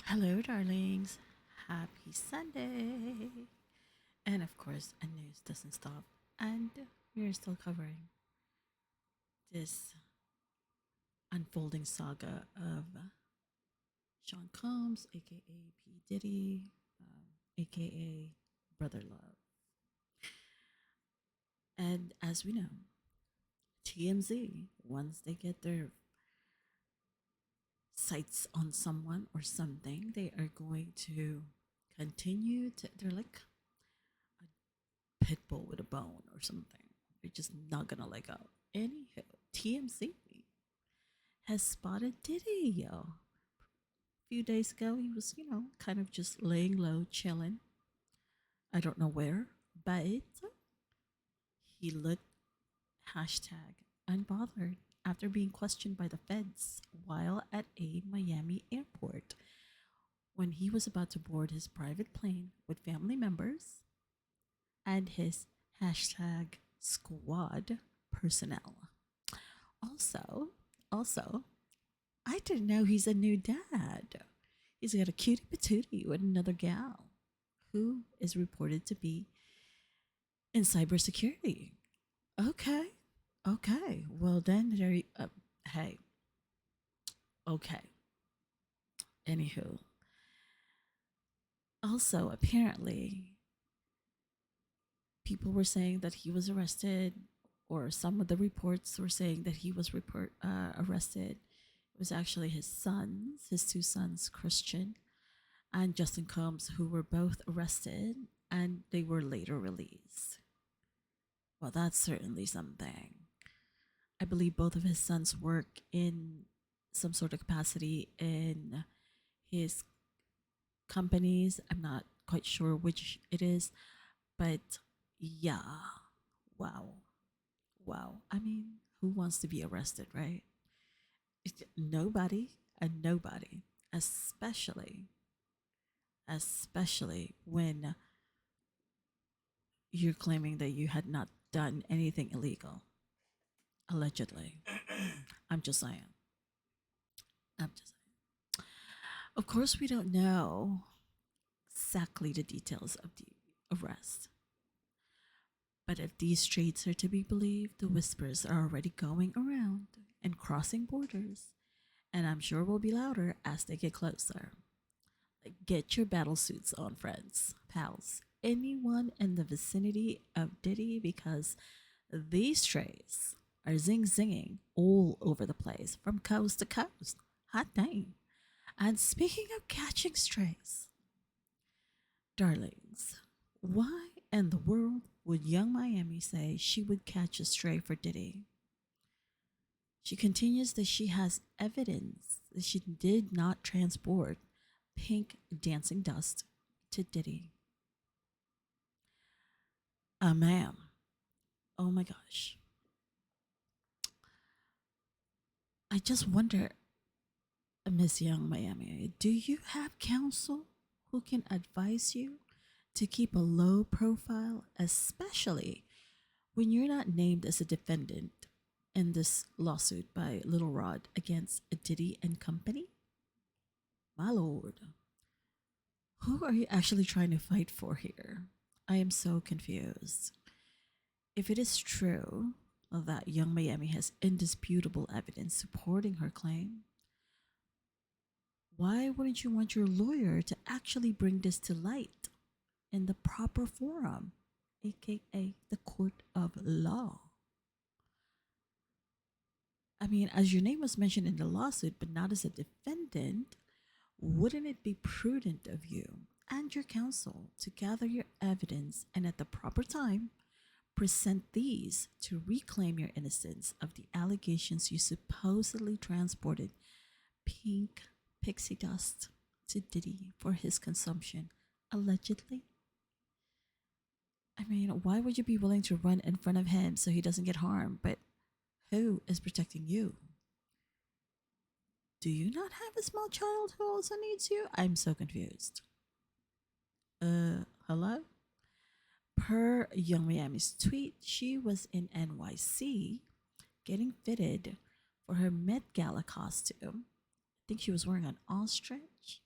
Hello, darlings. Happy Sunday. And of course, the news doesn't stop. And we're still covering this unfolding saga of Sean Combs, aka P. Diddy, aka Brother Love. And as we know, TMZ, once they get their sights on someone or something, they are going to continue to, they're like a pit bull with a bone or something. They're just not gonna let go. Anywho, TMZ has spotted Diddy, yo. A few days ago, he was, kind of just laying low, chilling. I don't know where, but he looked hashtag unbothered after being questioned by the feds while at a Miami airport when he was about to board his private plane with family members and his hashtag squad personnel. Also, also, I didn't know he's a new dad. He's got a cutie patootie with another gal who is reported to be in cybersecurity. Okay, okay. Well, then there. Hey, okay. Anywho, also apparently, people were saying that he was arrested, or some of the reports were saying that he was arrested. It was actually his two sons, Christian and Justin Combs, who were both arrested and they were later released. Well, that's certainly something. I believe both of his sons work in some sort of capacity in his companies. I'm not quite sure which it is, but yeah. Wow. Wow. I mean, who wants to be arrested, right? Nobody and nobody, especially when you're claiming that you had not done anything illegal, allegedly. I'm just saying. I'm just saying. Of course, we don't know exactly the details of the arrest. But if these streets are to be believed, the whispers are already going around and crossing borders, and I'm sure will be louder as they get closer. Like, get your battle suits on, friends, pals, anyone in the vicinity of Diddy, because these strays are zinging all over the place from coast to coast. Hot dang. And speaking of catching strays, darlings, why in the world would Young Miami say she would catch a stray for Diddy? She continues that she has evidence that she did not transport pink dancing dust to Diddy. Ma'am. Oh my gosh. I just wonder, Miss Young Miami, do you have counsel who can advise you to keep a low profile, especially when you're not named as a defendant in this lawsuit by Little Rod against Diddy and Company? My lord, who are you actually trying to fight for here? I am so confused. If it is true that Young Miami has indisputable evidence supporting her claim, why wouldn't you want your lawyer to actually bring this to light in the proper forum, aka the court of law? I mean, as your name was mentioned in the lawsuit, but not as a defendant, wouldn't it be prudent of you and your counsel to gather your evidence and at the proper time present these to reclaim your innocence of the allegations you supposedly transported pink pixie dust to Diddy for his consumption, allegedly? I mean, why would you be willing to run in front of him so he doesn't get harmed? But who is protecting you? Do you not have a small child who also needs you? I'm so confused. Hello? Per Young Miami's tweet, she was in NYC getting fitted for her Met Gala costume. I think she was wearing an ostrich.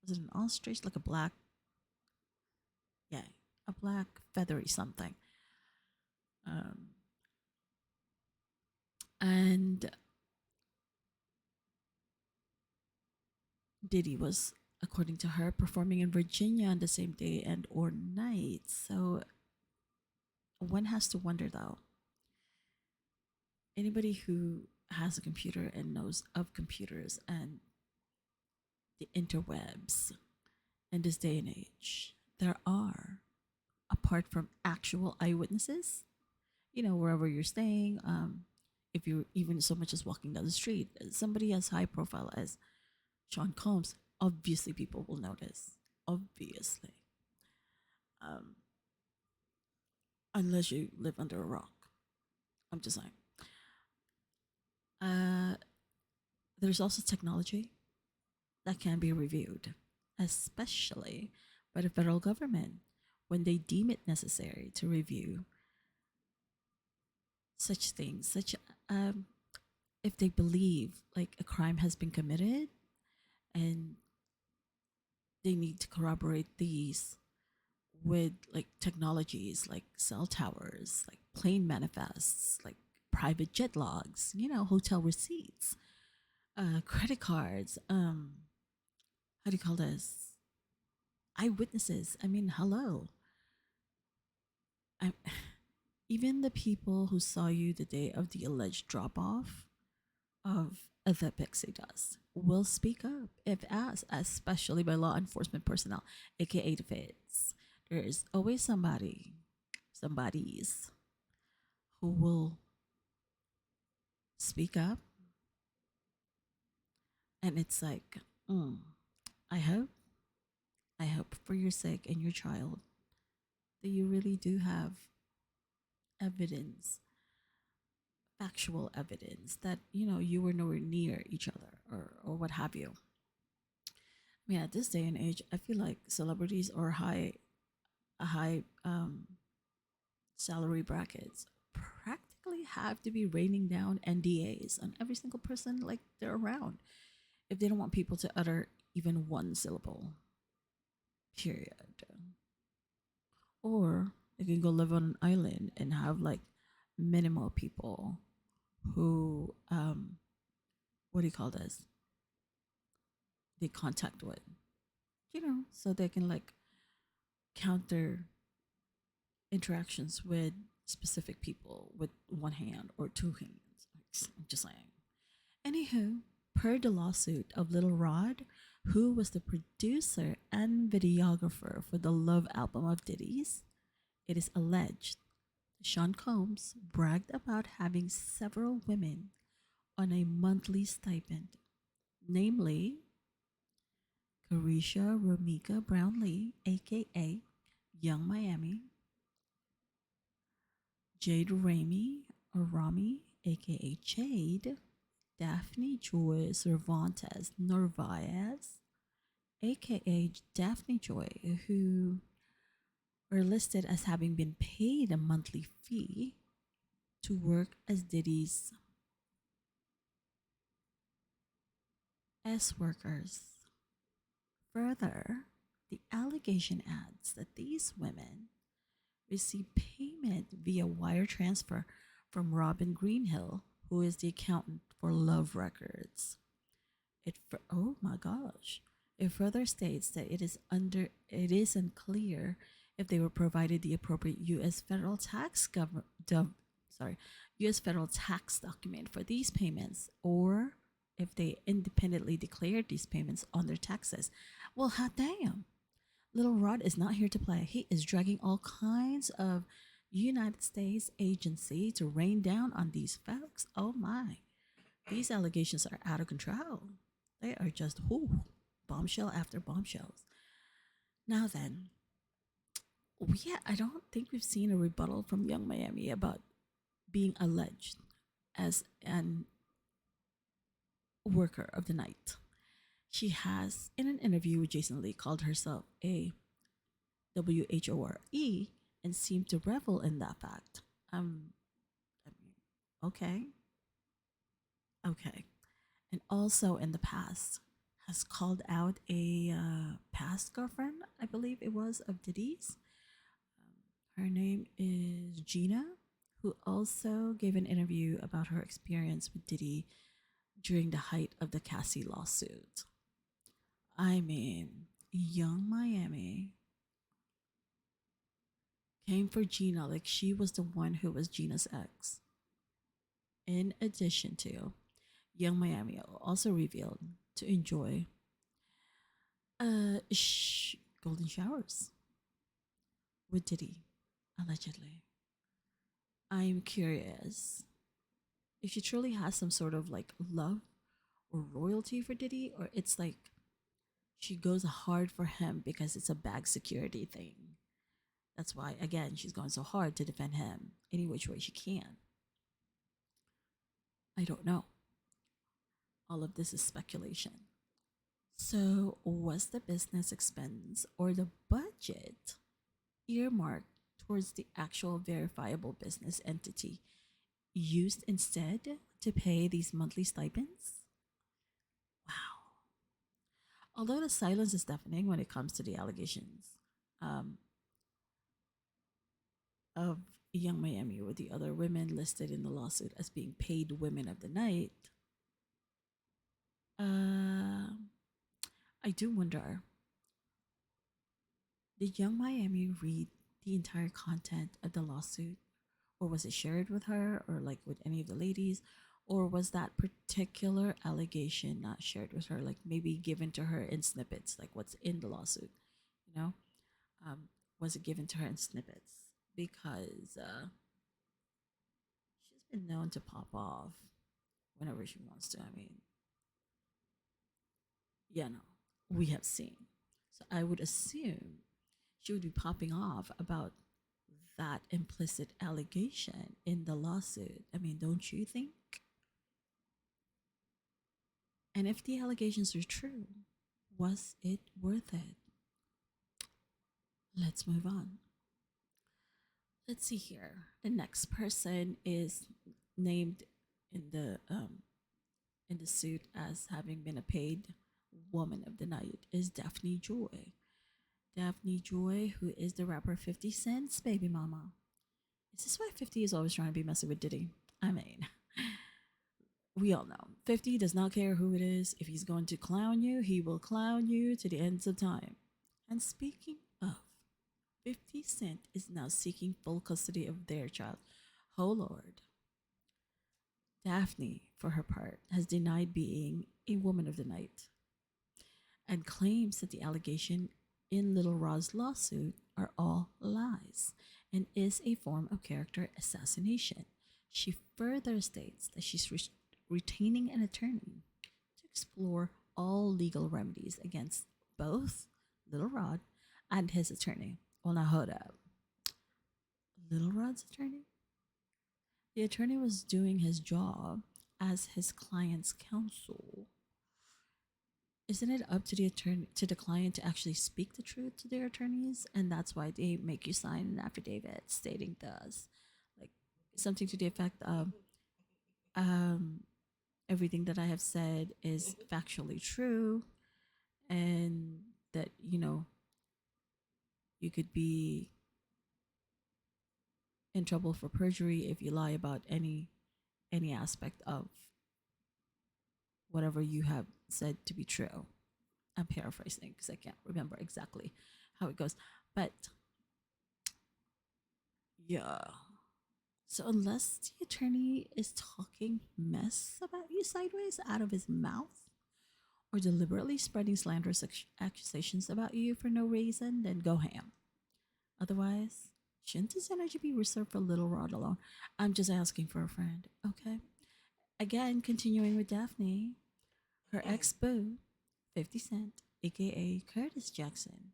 Was it an ostrich? Like a black, yeah, a black feathery something. Um, and Diddy was, according to her, performing in Virginia on the same day and or night. So one has to wonder though, anybody who has a computer and knows of computers and the interwebs in this day and age, there are, apart from actual eyewitnesses, wherever you're staying, if you're even so much as walking down the street, somebody as high profile as Sean Combs, obviously people will notice. Obviously. Um, unless you live under a rock. I'm just saying. Uh, there's also technology that can be reviewed, especially by the federal government when they deem it necessary to review such things, such um, if they believe like a crime has been committed and they need to corroborate these with like technologies like cell towers, like plane manifests, like private jet logs, hotel receipts, credit cards, how do you call this? Eyewitnesses. I mean, hello. I even the people who saw you the day of the alleged drop off of the pixie dust will speak up if asked, especially by law enforcement personnel, aka the feds. There is always somebody's who will speak up, and it's like, I hope, I hope for your sake and your child that you really do have evidence, factual evidence that you were nowhere near each other or what have you. I mean, at this day and age, I feel like celebrities or high salary brackets practically have to be raining down NDAs on every single person like they're around if they don't want people to utter even one syllable. Period. Or they can go live on an island and have like minimal people who what do you call this? They contact with, so they can like counter interactions with specific people with one hand or two hands. I'm just saying. Anywho, per the lawsuit of Little Rod, who was the producer and videographer for the Love album of Diddy's, it is alleged Sean Combs bragged about having several women on a monthly stipend, namely Carisha Romika Brownlee, aka Young Miami, Jade Rami or Rami, aka Jade, Daphne Joy Cervantes Narvaez, aka Daphne Joy, who were listed as having been paid a monthly fee to work as Diddy's S workers. Further, the allegation adds that these women received payment via wire transfer from Robin Greenhill, who is the accountant for Love Records. Oh my gosh. It further states that it is unclear if they were provided the appropriate U.S. federal tax document for these payments, or if they independently declared these payments on their taxes. Well, hot damn. Little Rod is not here to play. He is dragging all kinds of United States agency to rain down on these folks. Oh my. These allegations are out of control. They are just bombshell after bombshells. Now then, I don't think we've seen a rebuttal from Young Miami about being alleged as an worker of the night. She has, in an interview with Jason Lee, called herself a WHORE and seemed to revel in that fact. I mean, okay, okay. And also in the past has called out a past girlfriend, I believe it was, of Diddy's. Her name is Gina, who also gave an interview about her experience with Diddy during the height of the Cassie lawsuit. I mean, Young Miami came for Gina like she was the one who was Gina's ex. In addition to, Young Miami also revealed to enjoy golden showers with Diddy, allegedly. I'm curious if she truly has some sort of like love or royalty for Diddy, or it's like she goes hard for him because it's a bag security thing. That's why, again, she's going so hard to defend him any which way she can. I don't know. All of this is speculation. So, was the business expense or the budget earmarked towards the actual verifiable business entity used instead to pay these monthly stipends? Wow. Although the silence is deafening when it comes to the allegations um, of Young Miami or the other women listed in the lawsuit as being paid women of the night, uh, I do wonder, did Young Miami read the entire content of the lawsuit? Or was it shared with her or like with any of the ladies? Or was that particular allegation not shared with her, like maybe given to her in snippets, like what's in the lawsuit? You know, um, was it given to her in snippets? Because she's been known to pop off whenever she wants to. I mean, yeah, no, we have seen. So I would assume she would be popping off about that implicit allegation in the lawsuit. I mean, don't you think? And if the allegations are true, was it worth it? Let's move on. Let's see here. The next person is named in the suit as having been a paid woman of the night is Daphne Joy. Daphne Joy, who is the rapper 50 Cent's baby mama. Is this why 50 is always trying to be messy with Diddy? I mean, we all know 50 does not care who it is. If he's going to clown you, he will clown you to the ends of time. And speaking of, 50 Cent is now seeking full custody of their child. Oh Lord. Daphne, for her part, has denied being a woman of the night and claims that the allegation in Little Rod's lawsuit are all lies and is a form of character assassination. She further states that she's retaining an attorney to explore all legal remedies against both Little Rod and his attorney. Well, now hold up. Little Rod's attorney? The attorney was doing his job as his client's counsel. Isn't it up to the attorney to the client to actually speak the truth to their attorneys? And that's why they make you sign an affidavit stating this, like something to the effect of um, everything that I have said is factually true, and that you could be in trouble for perjury if you lie about any aspect of whatever you have said to be true. I'm paraphrasing because I can't remember exactly how it goes. But yeah. So unless the attorney is talking mess about you sideways out of his mouth or deliberately spreading slanderous accusations about you for no reason, then go ham. Otherwise, shouldn't this energy be reserved for Little Rod alone? I'm just asking for a friend, okay? Again, continuing with Daphne, her ex boo, 50 Cent, aka Curtis Jackson.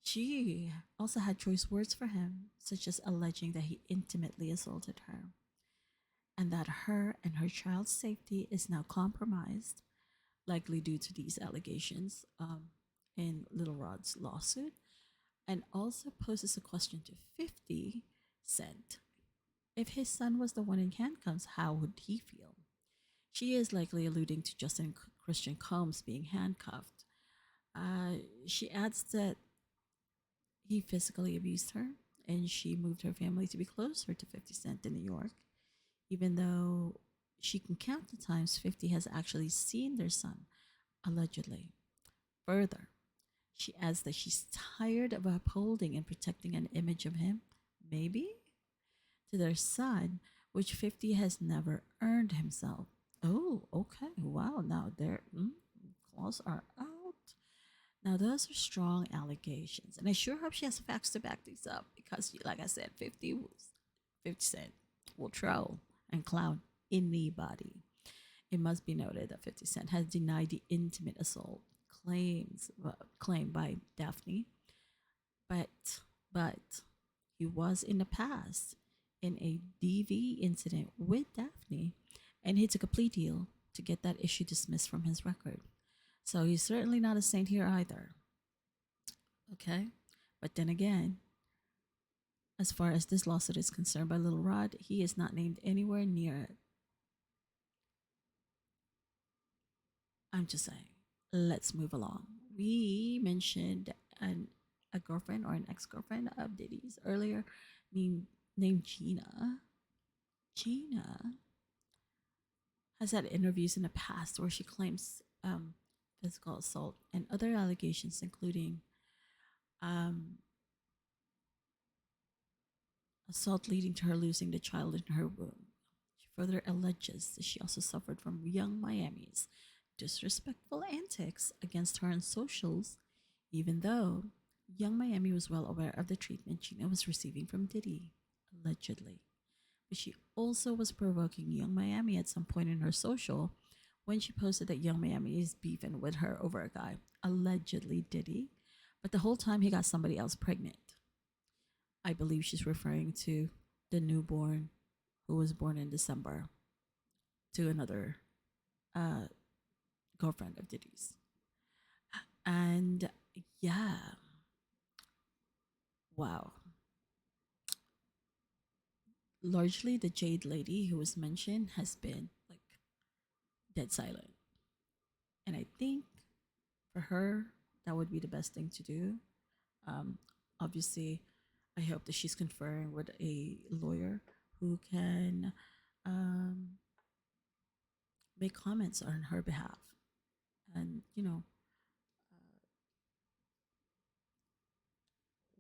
She also had choice words for him, such as alleging that he intimately assaulted her and that her and her child's safety is now compromised, likely due to these allegations in Little Rod's lawsuit, and also poses a question to 50 Cent. If his son was the one in handcuffs, how would he feel? She is likely alluding to Justin Christian Combs being handcuffed. Uh, she adds that he physically abused her and she moved her family to be closer to 50 Cent in New York, even though she can count the times 50 has actually seen their son, allegedly. Further, she adds that she's tired of upholding and protecting an image of him, maybe, to their son, which 50 has never earned himself. Oh, okay. Wow. Now their claws are out. Now, those are strong allegations. And I sure hope she has facts to back these up because, like I said, 50 Cent will troll and clown anybody. It must be noted that 50 Cent has denied the intimate assault claimed by Daphne, but but he was in the past in a DV incident with Daphne, and he took a plea deal to get that issue dismissed from his record. So he's certainly not a saint here either. Okay, but then again, as far as this lawsuit is concerned by Little Rod, he is not named anywhere near it. I'm just saying. Let's move along. We mentioned a girlfriend or an ex-girlfriend of Diddy's earlier named Gina. Gina has had interviews in the past where she claims physical assault and other allegations, including um, assault leading to her losing the child in her womb. She further alleges that she also suffered from Young Miami's disrespectful antics against her on socials, even though Young Miami was well aware of the treatment Gina was receiving from Diddy, allegedly. But she also was provoking Young Miami at some point in her social when she posted that Young Miami is beefing with her over a guy, allegedly Diddy, but the whole time he got somebody else pregnant. I believe she's referring to the newborn who was born in December to another uh, girlfriend of Diddy's. And yeah, wow. Largely, the Jade lady who was mentioned has been like dead silent. And I think for her, that would be the best thing to do. Um, Obviously, I hope that she's conferring with a lawyer who can um, make comments on her behalf and,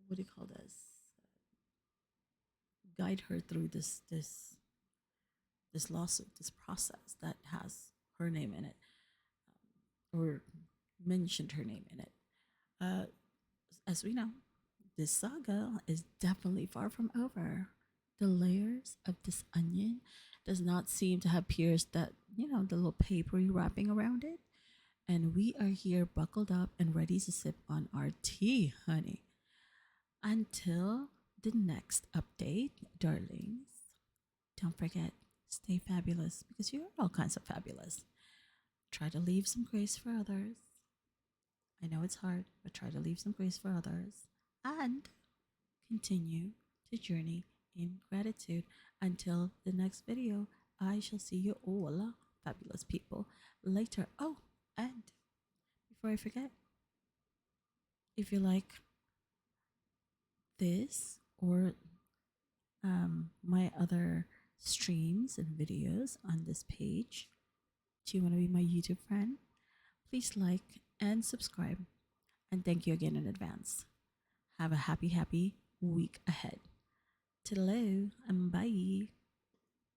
what do you call this? Guide her through this lawsuit, this process that has her name in it, or mentioned her name in it. Uh, as we know, this saga is definitely far from over. The layers of this onion does not seem to have pierced that, the little papery wrapping around it. And we are here buckled up and ready to sip on our tea, honey. Until the next update, darlings, don't forget, stay fabulous because you're all kinds of fabulous. Try to leave some grace for others. I know it's hard, but try to leave some grace for others. And continue to journey in gratitude. Until the next video, I shall see you all, fabulous people, later. Oh, and before I forget, if you like this or my other streams and videos on this page, do you want to be my YouTube friend? Please like and subscribe. And thank you again in advance. Have a happy week ahead. Hello and bye.